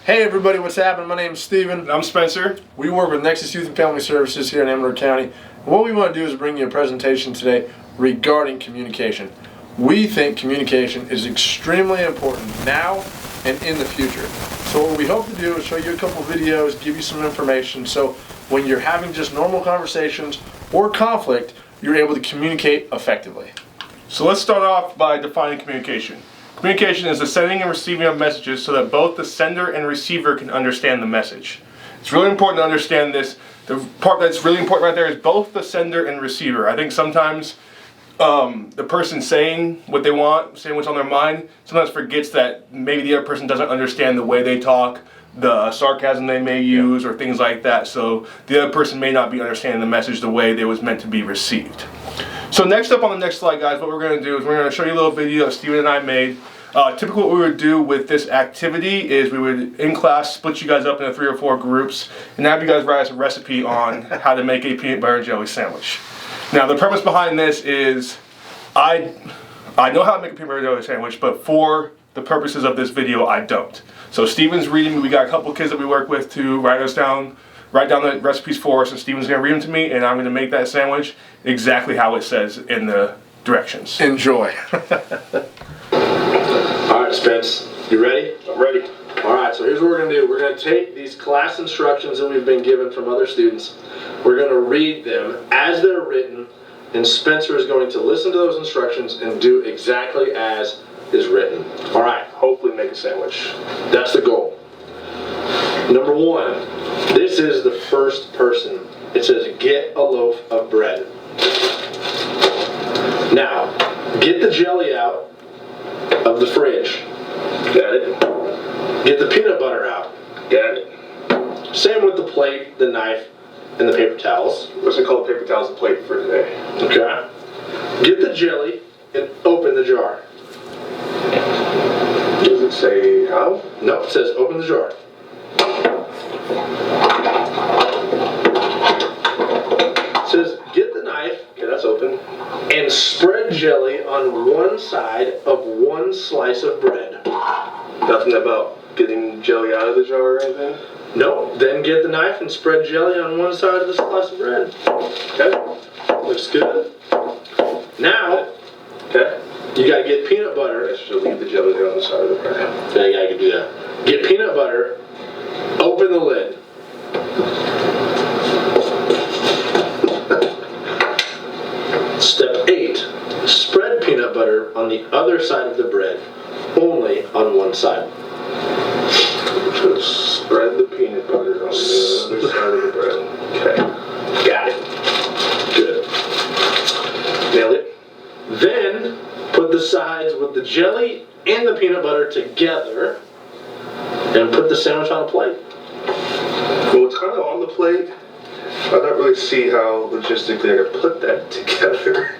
Hey everybody, what's happening? My name is Steven. And I'm Spencer. We work with Nexus Youth and Family Services here in Amador County. And what we want to do is bring you a presentation today regarding communication. We think communication is extremely important now and in the future. So what we hope to do is show you a couple videos, give you some information, so when you're having just normal conversations or conflict, you're able to communicate effectively. So let's start off by defining communication. Communication is the sending and receiving of messages so that both the sender and receiver can understand the message. It's really important to understand this. The part that's really important right there is both the sender and receiver. I think sometimes the person saying what they want, saying what's on their mind, sometimes forgets that maybe the other person doesn't understand the way they talk, the sarcasm they may use, or things like that. So the other person may not be understanding the message the way it was meant to be received. So next up on the next slide, guys, what we're going to do is we're going to show you a little video that Steven and I made. Typically what we would do with this activity is we would, in class, split you guys up into 3 or 4 groups and have you guys write us a recipe on how to make a peanut butter and jelly sandwich. Now the premise behind this is I know how to make a peanut butter and jelly sandwich, but for the purposes of this video, I don't. So Steven's reading, we got a couple kids that we work with to write down the recipes for us, and Steven's going to read them to me, and I'm going to make that sandwich exactly how it says in the directions. Enjoy. Alright, Spence, you ready? I'm ready. Alright, so here's what we're going to do. We're going to take these class instructions that we've been given from other students. We're going to read them as they're written, and Spencer is going to listen to those instructions and do exactly as is written. Alright, Hopefully make a sandwich. that's the goal. Number 1, this is the first person. It says, get a loaf of bread. Now, get the jelly out of the fridge. Got it. Get the peanut butter out. Got it. Same with the plate, the knife, and the paper towels. We're going to call the paper towels the plate for today. Okay. Get the jelly and open the jar. Does it say how? No, it says open the jar. It says get the knife, Okay, that's open. and spread jelly on one side of one slice of bread. Nothing about getting jelly out of the jar or anything? No, then get the knife and spread jelly on one side of the slice of bread. Okay. Looks good. Now, Okay. you gotta get peanut butter. I should leave the jelly there on the side of the bread. Yeah, I can do that. Get peanut butter, open the lid. Step 8, spread peanut butter on the other side of the bread, only on one side. So spread the peanut butter on the other side of the bread. Okay. Got it. Good. Nailed it. Then, put the sides with the jelly and the peanut butter together and put the sandwich on a plate. Well, it's kind of on the plate. I don't really see how logistically I could put that together.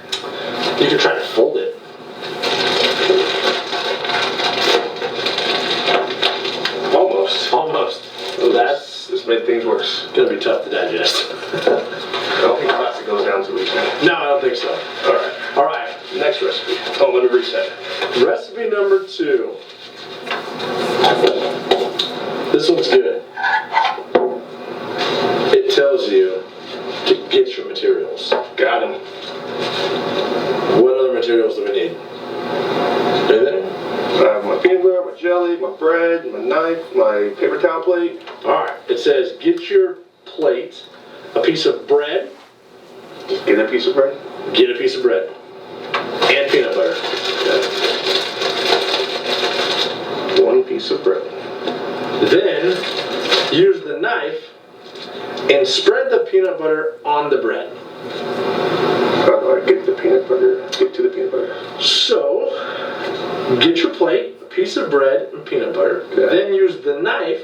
You can try to fold it. Almost. Almost. Oh, That's this made things worse. gonna be tough to digest. I don't think plastic goes down too easy. No, I don't think so. Alright. Alright, Next recipe. Oh, let me reset. recipe number 2. This one's good. It tells you to get your materials. Got him. What other materials do we need? Anything? My peanut butter, my jelly, my bread, my knife, my paper towel plate. Alright, it says get your plate, a piece of bread, Just get a piece of bread. get a piece of bread, and peanut butter. Okay. 1 piece of bread. Then, use the knife and spread the peanut butter on the bread. How do I get the peanut butter? Get to the peanut butter. So, get your plate, a piece of bread, and peanut butter. Okay. Then use the knife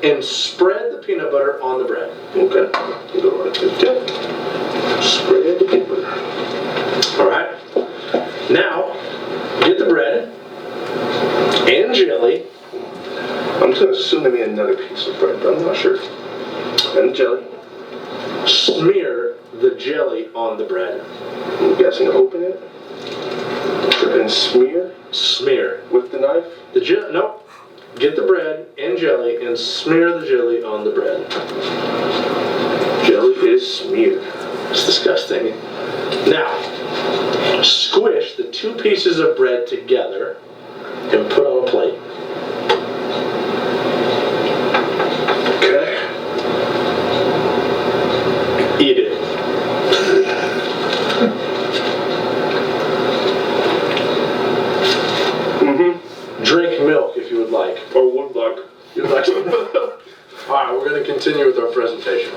and spread the peanut butter on the bread. Okay. Go like this. Yep. Spread the peanut butter. Alright? Now, get the bread and jelly. I'm just going to assume they mean another piece of bread, but I'm not sure. And jelly. Smear the jelly on the bread. I'm guessing open it. And smear Smear. with the knife. Nope. get the bread and jelly and smear the jelly on the bread. Jelly is smeared. It's disgusting. Now, squish the 2 pieces of bread together and put on a plate. Okay. Eat it. Drink milk if you would like. Or would like. You'd like some milk? Alright, we're going to continue with our presentation.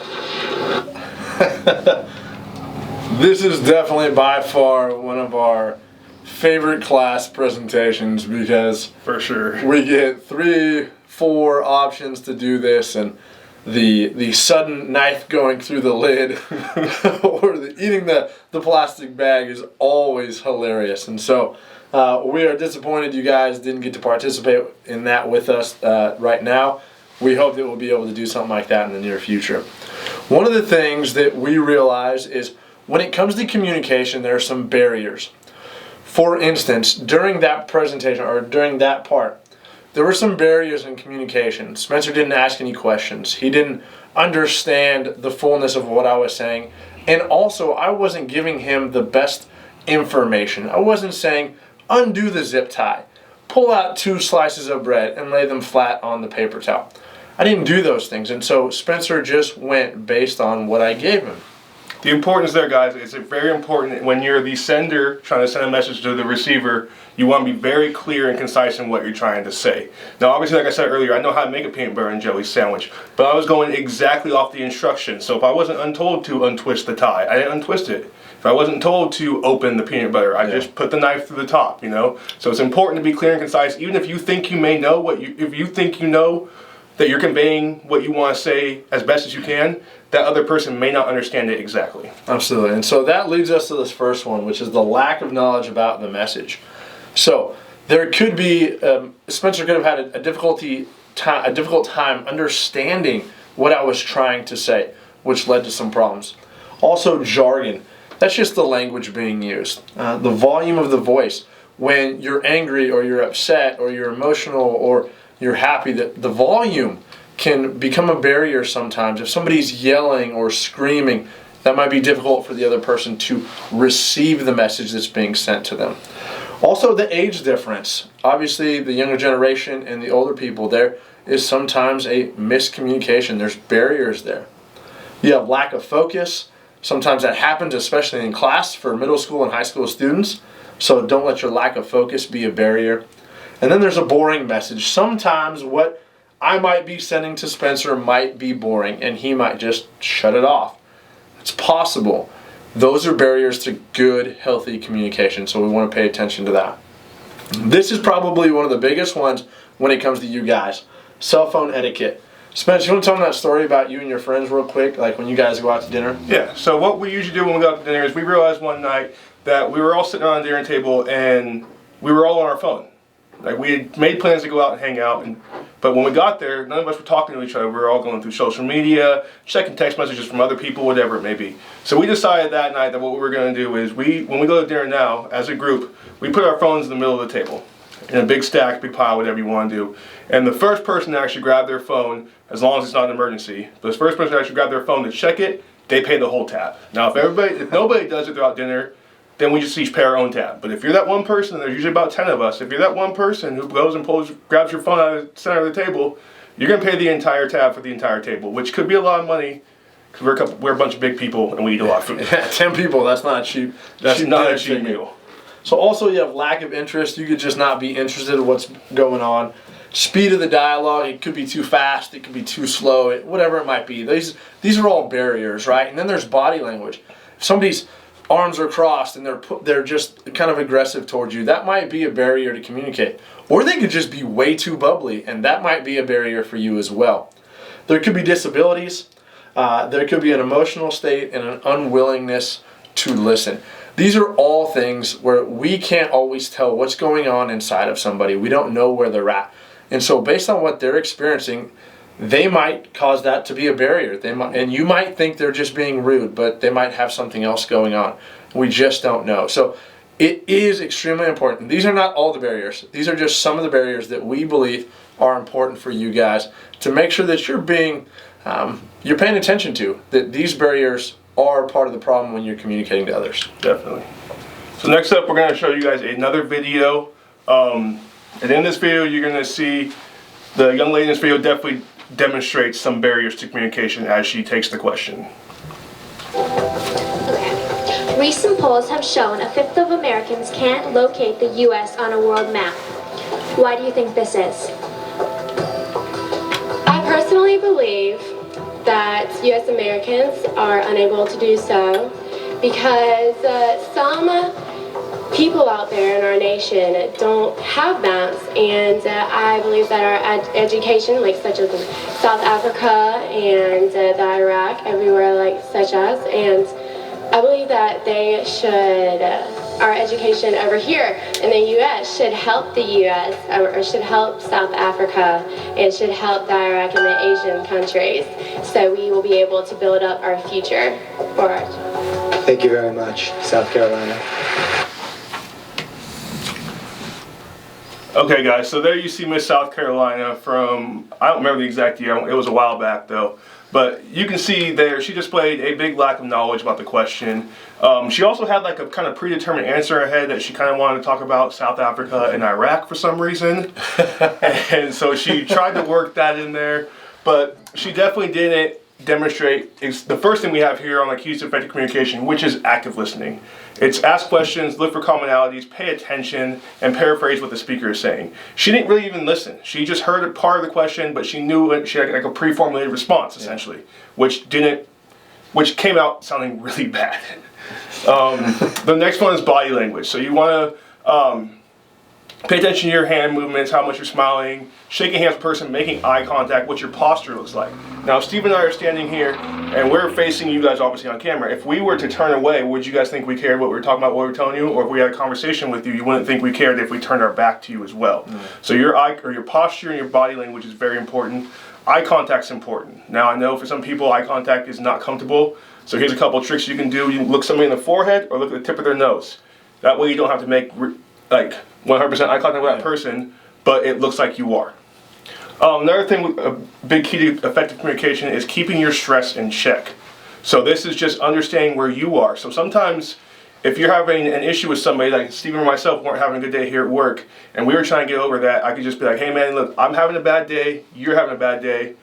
This is definitely by far one of our favorite class presentations because For sure. we get 3, 4 options to do this, and the sudden knife going through the lid or eating the plastic bag is always hilarious. And so we are disappointed you guys didn't get to participate in that with us right now. We hope that we'll be able to do something like that in the near future. One of the things that we realize is when it comes to communication, there are some barriers. For instance, during that presentation or during that part, there were some barriers in communication. Spencer didn't ask any questions. He didn't understand the fullness of what I was saying. And also, I wasn't giving him the best information. I wasn't saying, undo the zip tie, pull out 2 slices of bread and lay them flat on the paper towel. I didn't do those things. And so Spencer just went based on what I gave him. The importance there, guys, is very important when you're the sender trying to send a message to the receiver. You want to be very clear and concise in what you're trying to say. Now, obviously, like I said earlier, I know how to make a peanut butter and jelly sandwich, but I was going exactly off the instructions. So if I wasn't untold to untwist the tie, I didn't untwist it. If I wasn't told to open the peanut butter, I just put the knife through the top, you know? So it's important to be clear and concise, even if you think you may know if you think you know that you're conveying what you want to say as best as you can, that other person may not understand it exactly. Absolutely. And so that leads us to this first one, which is the lack of knowledge about the message. So there could be, Spencer could have had a difficult time understanding what I was trying to say, which led to some problems. Also, jargon. That's just the language being used. The volume of the voice. When you're angry or you're upset or you're emotional or you're happy, that the volume can become a barrier sometimes. If somebody's yelling or screaming, that might be difficult for the other person to receive the message that's being sent to them. Also, the age difference. Obviously, the younger generation and the older people, there is sometimes a miscommunication. There's barriers there. You have lack of focus. Sometimes that happens, especially in class for middle school and high school students. So don't let your lack of focus be a barrier. And then there's a boring message. Sometimes what I might be sending to Spencer might be boring and he might just shut it off. It's possible. Those are barriers to good, healthy communication, so we want to pay attention to that. This is probably one of the biggest ones when it comes to you guys. Cell phone etiquette. Spencer, you want to tell me that story about you and your friends real quick, like when you guys go out to dinner? Yeah, so what we usually do when we go out to dinner is we realized one night that we were all sitting around the dinner table and we were all on our phone. Like, we had made plans to go out and hang out, but when we got there, none of us were talking to each other. We were all going through social media, checking text messages from other people, whatever it may be. So we decided that night that what we were going to do is, when we go to dinner now, as a group, we put our phones in the middle of the table, in a big stack, big pile, whatever you want to do. And the first person to actually grab their phone, as long as it's not an emergency, but the first person to actually grab their phone to check it, they pay the whole tab. Now, if nobody does it throughout dinner, then we just each pay our own tab. But if you're that one person, and there's usually about 10 of us, if you're that one person who goes and grabs your phone out of the center of the table, you're going to pay the entire tab for the entire table, which could be a lot of money because we're a bunch of big people and we eat a lot of food. 10 people, that's not cheap. That's not a cheap meal. So also you have lack of interest. You could just not be interested in what's going on. Speed of the dialogue, it could be too fast, it could be too slow, whatever it might be. These are all barriers, right? And then there's body language. If somebody's arms are crossed and they're just kind of aggressive towards you, that might be a barrier to communicate. Or they could just be way too bubbly, and that might be a barrier for you as well. There could be disabilities. There could be an emotional state and an unwillingness to listen. These are all things where we can't always tell what's going on inside of somebody. We don't know where they're at. And so based on what they're experiencing, they might cause that to be a barrier. And you might think they're just being rude, but they might have something else going on. We just don't know. So it is extremely important. These are not all the barriers. These are just some of the barriers that we believe are important for you guys to make sure that you're paying attention to, that these barriers are part of the problem when you're communicating to others. Definitely. So next up, we're going to show you guys another video. And in this video, you're going to see the young lady in this video definitely demonstrates some barriers to communication as she takes the question. Okay. Recent polls have shown a fifth of Americans can't locate the U.S. on a world map. Why do you think this is? I personally believe that U.S. Americans are unable to do so because some people out there in our nation don't have maps, and I believe that our education, like such as South Africa and the Iraq, everywhere like such as, and I believe that they should, our education over here in the U.S. should help the U.S. or should help South Africa and should help the Iraq and the Asian countries, so we will be able to build up our future for it. Thank you very much, South Carolina. Okay guys, so there you see Miss South Carolina from, I don't remember the exact year, it was a while back though. But you can see there, she displayed a big lack of knowledge about the question. She also had like a kind of predetermined answer ahead that she kind of wanted to talk about South Africa and Iraq for some reason. And so she tried to work that in there, but she definitely didn't demonstrate. It's the first thing we have here on the keys to effective communication, which is active listening. It's ask questions, look for commonalities, pay attention, and paraphrase what the speaker is saying. She didn't really even listen. She just heard a part of the question, but she knew it. She had like a pre-formulated response essentially, which came out sounding really bad. The next one is body language. So you want to pay attention to your hand movements, how much you're smiling, shaking hands with a person, making eye contact, what your posture looks like. Now, Steve and I are standing here, and we're facing you guys obviously on camera. If we were to turn away, would you guys think we cared what we were talking about, what we were telling you? Or if we had a conversation with you, you wouldn't think we cared if we turned our back to you as well. So your posture and your body language is very important. Eye contact's important. Now, I know for some people, eye contact is not comfortable. So here's a couple tricks you can do. You can look somebody in the forehead or look at the tip of their nose. That way you don't have to make like 100% eye contact with that person, but it looks like you are. Another thing, a big key to effective communication is keeping your stress in check. So this is just understanding where you are. So sometimes if you're having an issue with somebody, like Steven or myself weren't having a good day here at work, and we were trying to get over that, I could just be like, hey man, look, I'm having a bad day, you're having a bad day.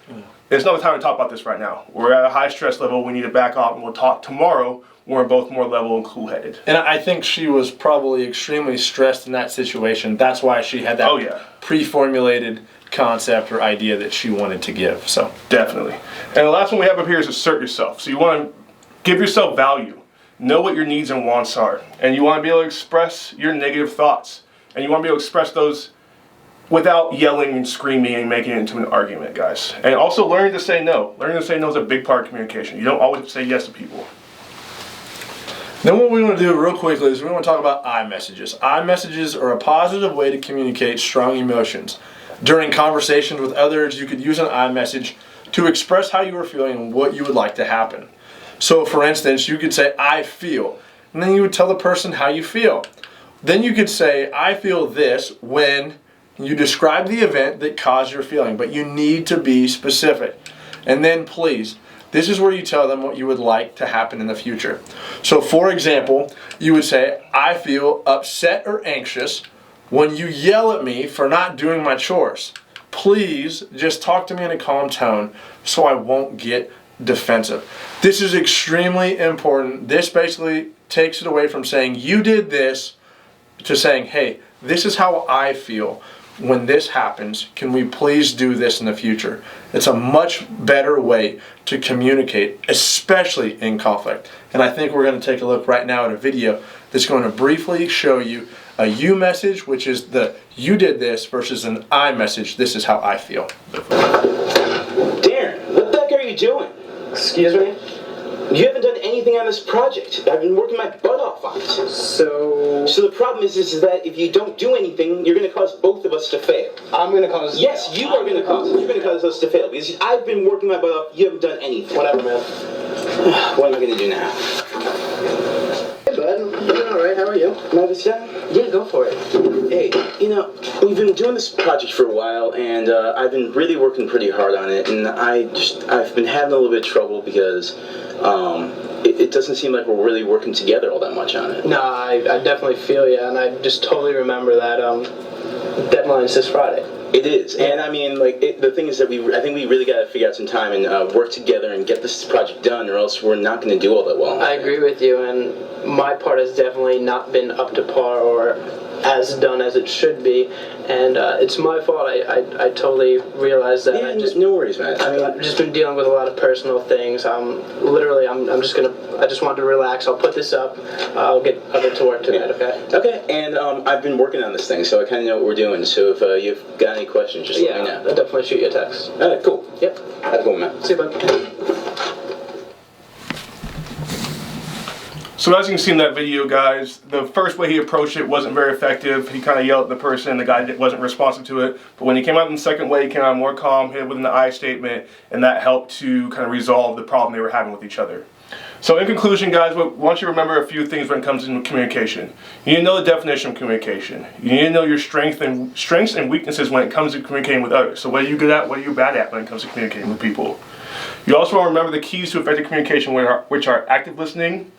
There's no time to talk about this right now. We're at a high stress level, we need to back off, and we'll talk tomorrow. We're both more level and cool-headed. And I think she was probably extremely stressed in that situation. That's why she had that pre-formulated concept or idea that she wanted to give. So definitely. And the last one we have up here is assert yourself. So you want to give yourself value. Know what your needs and wants are. And you want to be able to express your negative thoughts. And you want to be able to express those without yelling and screaming and making it into an argument, guys. And also learning to say no. Learning to say no is a big part of communication. You don't always say yes to people. Then what we want to do real quickly is we want to talk about iMessages. iMessages are a positive way to communicate strong emotions. During conversations with others, you could use an iMessage to express how you are feeling and what you would like to happen. So for instance, you could say, I feel, and then you would tell the person how you feel. Then you could say, I feel this when you describe the event that caused your feeling, but you need to be specific. And then please, this is where you tell them what you would like to happen in the future. So for example, you would say, I feel upset or anxious when you yell at me for not doing my chores. Please just talk to me in a calm tone so I won't get defensive. This is extremely important. This basically takes it away from saying you did this to saying, hey, this is how I feel when this happens. Can we please do this in the future? It's a much better way to communicate, especially in conflict. And I think we're going to take a look right now at a video that's going to briefly show you a you message, which is the you did this, versus an I message, this is how I feel. Darren, what the heck are you doing? Excuse me? You haven't done anything on this project. I've been working my butt off on it. So the problem is that if you don't do anything, you're going to cause both of us to fail. I'm going to cause... Yes, you are going to cause it. You're going to cause us to fail. Because I've been working my butt off, you haven't done anything. Whatever, man. What am I going to do now? Hey, bud. all right. How are you? Mavis, yeah? Yeah, go for it. Hey, we've been doing this project for a while, and I've been really working pretty hard on it, and I've been having a little bit of trouble because it doesn't seem like we're really working together all that much on it. No, I definitely feel you, and I just totally remember that deadline's this Friday. It is, and I mean, the thing is that I think we really got to figure out some time and work together and get this project done, or else we're not going to do all that well. I agree with you, and my part has definitely not been up to par or as done as it should be, and it's my fault. I totally realize that. Yeah, no worries, man. I've just been dealing with a lot of personal things. I'm I just wanted to relax. I'll put this up. I'll get to work tonight. Okay. Okay, and I've been working on this thing, so I kind of know what we're doing. So if you've got any questions, just let me know. I'll definitely shoot you a text. All right, cool. Yep. Have a good one, man. See you, bud. So as you can see in that video, guys, the first way he approached it wasn't very effective. He kind of yelled at the person, the guy wasn't responsive to it. But when he came out in the second way, he came out more calm, hit it with an I statement, and that helped to kind of resolve the problem they were having with each other. So in conclusion, guys, I want you to remember a few things when it comes to communication. You need to know the definition of communication. You need to know your strengths and weaknesses when it comes to communicating with others. So what are you good at, what are you bad at when it comes to communicating with people? You also want to remember the keys to effective communication, which are active listening,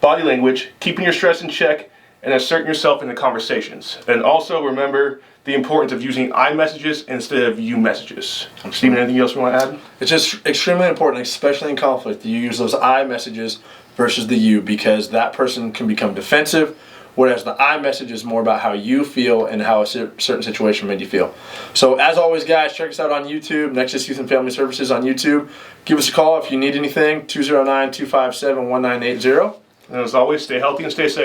body language, keeping your stress in check, and asserting yourself in the conversations. And also remember the importance of using I messages instead of you messages. Steven, anything else you want to add? It's just extremely important, especially in conflict, that you use those I messages versus the you, because that person can become defensive, whereas the I message is more about how you feel and how a certain situation made you feel. So as always, guys, check us out on YouTube, Nexus Youth and Family Services on YouTube. Give us a call if you need anything, 209-257-1980. And as always, stay healthy and stay safe.